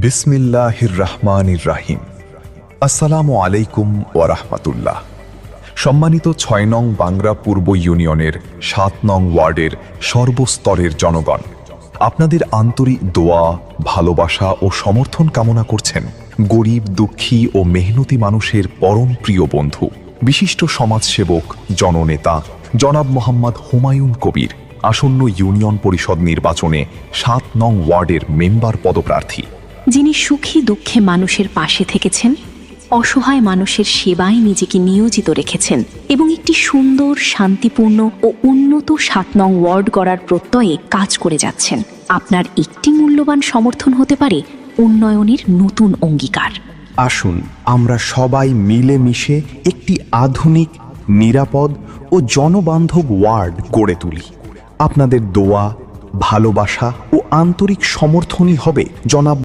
বিসমিল্লাহির রহমানির রাহিম। আসসালামু আলাইকুম ওয়া রাহমাতুল্লাহ। সম্মানিত ৬ নং বাংরা পূর্ব ইউনিয়নের ৭ নং ওয়ার্ডের সর্বস্তরের জনগণ, আপনাদের আন্তরিক দোয়া, ভালোবাসা ও সমর্থন কামনা করছেন গরিব, দুঃখী ও মেহনতি মানুষের পরম প্রিয় বন্ধু, বিশিষ্ট সমাজসেবক, জননেতা জনাব মোহাম্মদ হুমায়ুন কবির, আসন্ন ইউনিয়ন পরিষদ নির্বাচনে ৭ নং ওয়ার্ডের মেম্বার পদপ্রার্থী, যিনি সুখী দুঃখে মানুষের পাশে থেকেছেন, অসহায় মানুষের সেবায় নিজেকে নিয়োজিত রেখেছেন এবং একটি সুন্দর, শান্তিপূর্ণ ও উন্নত ৭ নং ওয়ার্ড গড়ার প্রত্যয়ে কাজ করে যাচ্ছেন। আপনার একটি মূল্যবান সমর্থন হতে পারে উন্নয়নের নতুন অঙ্গীকার। আসুন আমরা সবাই মিলেমিশে একটি আধুনিক, নিরাপদ ও জনবান্ধব ওয়ার্ড গড়ে তুলি। আপনাদের দোয়া, ভালোবাসা ও আন্তরিক সমর্থনই হবে জনাব